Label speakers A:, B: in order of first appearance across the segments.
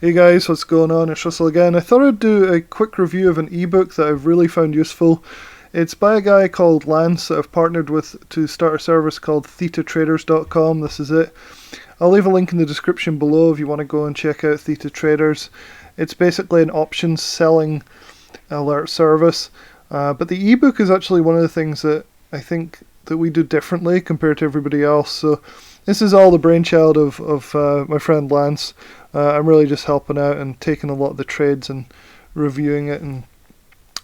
A: Hey guys, what's going on? It's Russell again. I thought I'd do a quick review of an ebook that I've really found useful. It's by a guy called Lance that I've partnered with to start a service called thetatraders.com. This is it. I'll leave a link in the description below if you want to go and check out Theta Traders. It's basically an options selling alert service. But the ebook is actually one of the things that I think that we do differently compared to everybody else. So this is all the brainchild of my friend Lance. I'm really just helping out and taking a lot of the trades and reviewing it. And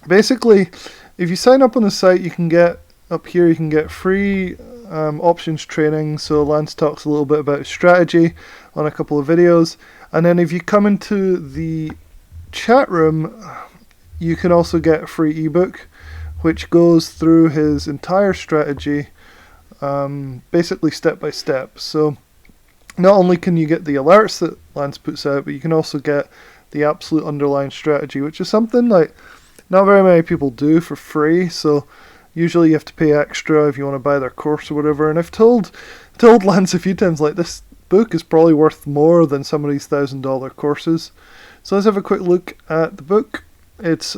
A: basically, if you sign up on the site, you can get up here. You can get free options training. So Lance talks a little bit about his strategy on a couple of videos. And then if you come into the chat room, you can also get a free ebook, which goes through his entire strategy, basically step by step. So not only can you get the alerts that Lance puts out, but you can also get the absolute underlying strategy, which is something like not very many people do for free. So usually you have to pay extra if you want to buy their course or whatever. And I've told Lance a few times, like, this book is probably worth more than some of these $1,000 courses. So let's have a quick look at the book. It's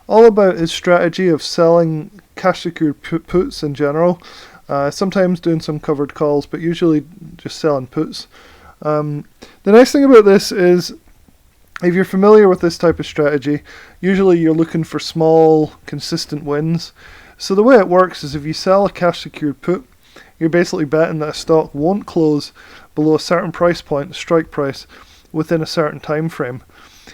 A: all about his strategy of selling cash secured puts in general. Sometimes doing some covered calls, but usually just selling puts. The nice thing about this is, if you're familiar with this type of strategy, usually you're looking for small, consistent wins. So the way it works is, if you sell a cash secured put, you're basically betting that a stock won't close below a certain price point, the strike price, within a certain time frame.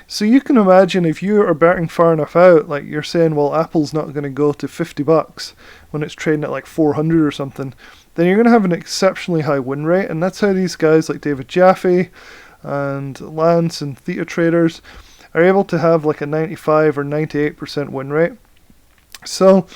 A: So you can imagine, if you are betting far enough out, like you're saying, well, Apple's not going to go to $50 when it's trading at like 400 or something, then you're going to have an exceptionally high win rate. And that's how these guys like David Jaffe and Lance and Theta Traders are able to have like a 95 or 98% win rate. So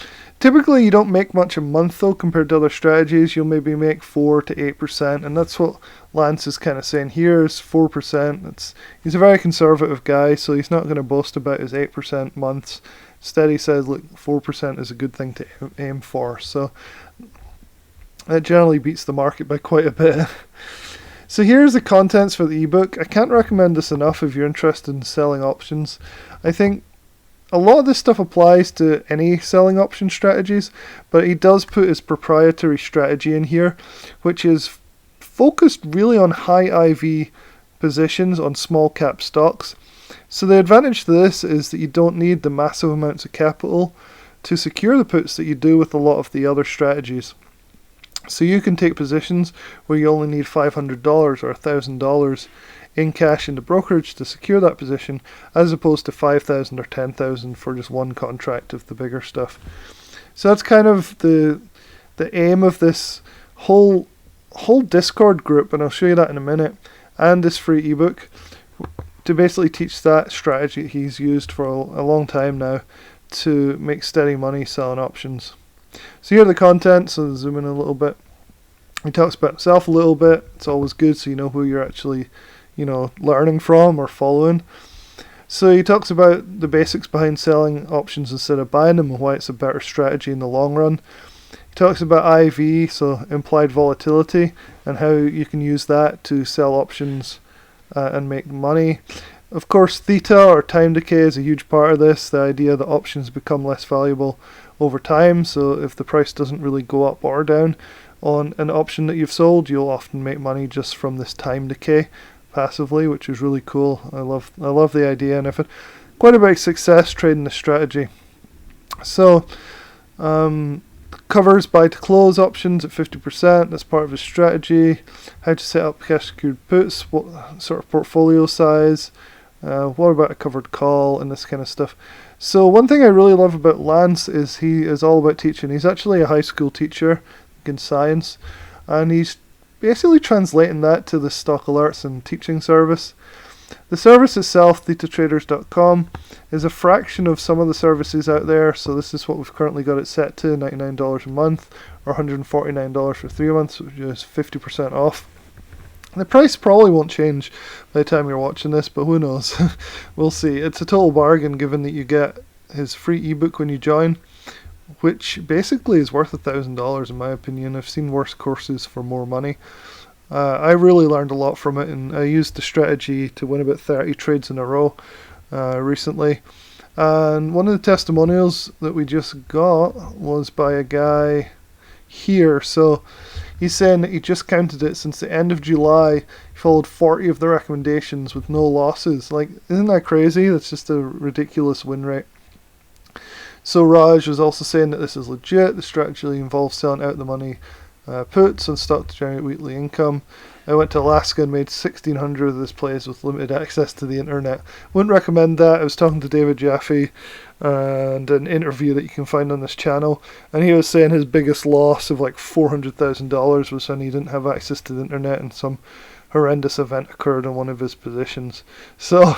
A: typically you don't make much a month though compared to other strategies. You'll maybe make 4 to 8%, and that's what Lance is kind of saying here is 4%. He's a very conservative guy, so he's not going to boast about his 8% months. Instead, he says, look, 4% is a good thing to aim for. So it generally beats the market by quite a bit. So here's the contents for the ebook. I can't recommend this enough if you're interested in selling options. I think a lot of this stuff applies to any selling option strategies, but he does put his proprietary strategy in here, which is focused really on high IV positions on small cap stocks. So the advantage to this is that you don't need the massive amounts of capital to secure the puts that you do with a lot of the other strategies. So you can take positions where you only need $500 or $1,000 in cash in the brokerage to secure that position, as opposed to $5,000 or $10,000 for just one contract of the bigger stuff. So that's kind of the aim of this whole Discord group, and I'll show you that in a minute, and this free ebook, to basically teach that strategy he's used for a long time now to make steady money selling options. So here are the contents. So I'll zoom in a little bit. He talks about himself a little bit. It's always good so you know who you're actually, learning from or following. So he talks about the basics behind selling options instead of buying them and why it's a better strategy in the long run. He talks about IV, so implied volatility, and how you can use that to sell options and make money. Of course, theta or time decay is a huge part of this, the idea that options become less valuable over time. So if the price doesn't really go up or down on an option that you've sold, you'll often make money just from this time decay passively, which is really cool. I love the idea, and I've had quite a bit of success trading this strategy. So covers buy to close options at 50%. That's part of his strategy. How to set up cash secured puts, what sort of portfolio size, what about a covered call, and this kind of stuff. So one thing I really love about Lance is he is all about teaching. He's actually a high school teacher in science, and he's basically translating that to the stock alerts and teaching service. The service itself, thetatraders.com, is a fraction of some of the services out there. So this is what we've currently got it set to, $99 a month or $149 for 3 months, which is 50% off. The price probably won't change by the time you're watching this, but who knows? We'll see. It's a total bargain given that you get his free ebook when you join, which basically is worth $1,000 in my opinion. I've seen worse courses for more money. I really learned a lot from it, and I used the strategy to win about 30 trades in a row recently. And one of the testimonials that we just got was by a guy here. So he's saying that he just counted it since the end of July. He followed 40 of the recommendations with no losses. Like, isn't that crazy? That's just a ridiculous win rate. So Raj was also saying that this is legit. The strategy involves selling out the money puts on stock to generate weekly income. I went to Alaska and made 1,600 of this plays with limited access to the internet. Wouldn't recommend that. I was talking to David Jaffe and an interview that you can find on this channel, and he was saying his biggest loss of like $400,000 was when he didn't have access to the internet and some horrendous event occurred in one of his positions. So,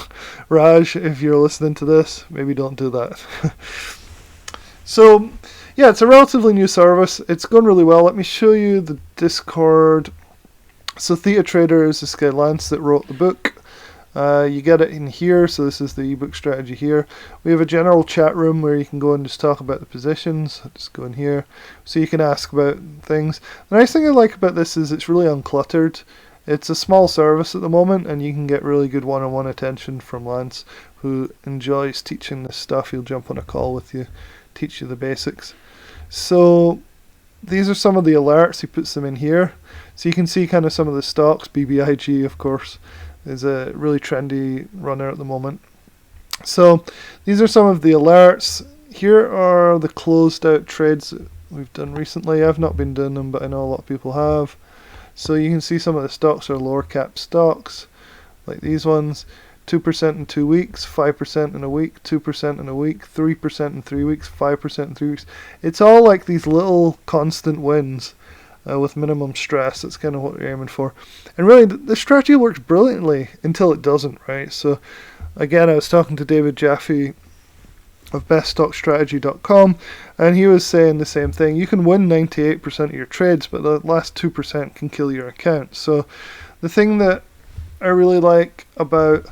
A: Raj, if you're listening to this, maybe don't do that. So, yeah, it's a relatively new service. It's going really well. Let me show you the Discord. So Theta Trader is this guy Lance that wrote the book. You get it in here, so this is the ebook strategy here. We have a general chat room where you can go and just talk about the positions. I'll just go in here. So you can ask about things. The nice thing I like about this is it's really uncluttered. It's a small service at the moment, and you can get really good one-on-one attention from Lance, who enjoys teaching this stuff. He'll jump on a call with you, teach you the basics. So these are some of the alerts. He puts them in here, so you can see kind of some of the stocks. BBIG, of course, is a really trendy runner at the moment. So these are some of the alerts. Here are the closed out trades that we've done recently. I've not been doing them, but I know a lot of people have. So you can see some of the stocks are lower cap stocks, like these ones. 2% in 2 weeks, 5% in a week, 2% in a week, 3% in 3 weeks, 5% in 3 weeks. It's all like these little constant wins with minimum stress. That's kind of what we're aiming for. And really, the strategy works brilliantly until it doesn't, right? So again, I was talking to David Jaffe of beststockstrategy.com, and he was saying the same thing. You can win 98% of your trades, but the last 2% can kill your account. So the thing that I really like about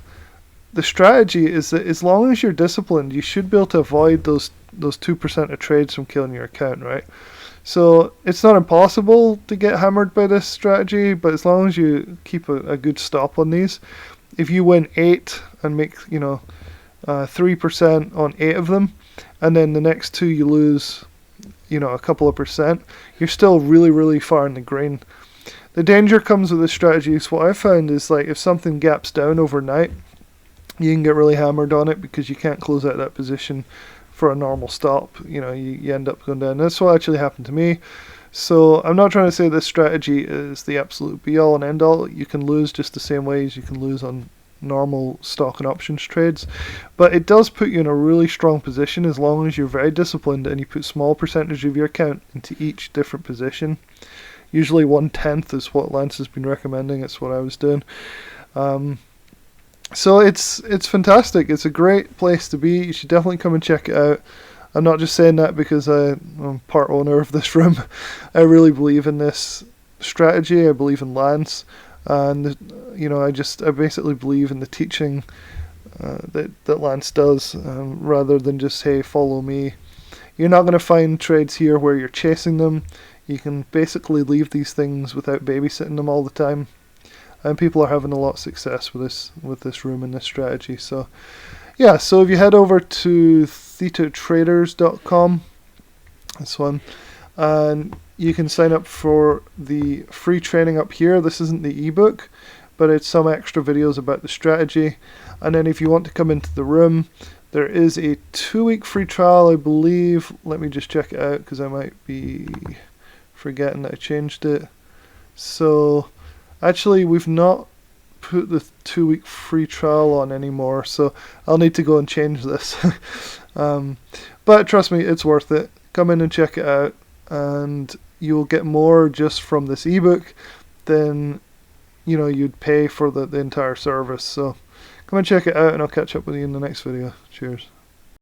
A: the strategy is that as long as you're disciplined, you should be able to avoid those 2% of trades from killing your account, right? So it's not impossible to get hammered by this strategy, but as long as you keep a good stop on these, if you win 8 and make 3% on 8 of them, and then the next 2 you lose a couple of percent, you're still really, really far in the green. The danger comes with this strategy is what I found is like if something gaps down overnight, you can get really hammered on it because you can't close out that position for a normal stop. You end up going down. That's what actually happened to me. So I'm not trying to say this strategy is the absolute be all and end all. You can lose just the same way as you can lose on normal stock and options trades, but it does put you in a really strong position as long as you're very disciplined and you put small percentage of your account into each different position. Usually 1/10 is what Lance has been recommending. It's what I was doing. So it's fantastic. It's a great place to be. You should definitely come and check it out. I'm not just saying that because I'm part owner of this room. I really believe in this strategy. I believe in Lance, and I basically believe in the teaching that Lance does, rather than just say follow me. You're not going to find trades here where you're chasing them. You can basically leave these things without babysitting them all the time. And people are having a lot of success with this room and this strategy. So, yeah. So if you head over to thetatraders.com, this one, and you can sign up for the free training up here. This isn't the ebook, but it's some extra videos about the strategy. And then if you want to come into the room, there is a 2-week free trial, I believe. Let me just check it out because I might be forgetting that I changed it. So actually, we've not put the 2-week free trial on anymore, so I'll need to go and change this. But trust me, it's worth it. Come in and check it out, and you'll get more just from this ebook than you'd pay for the entire service. So come and check it out, and I'll catch up with you in the next video. Cheers.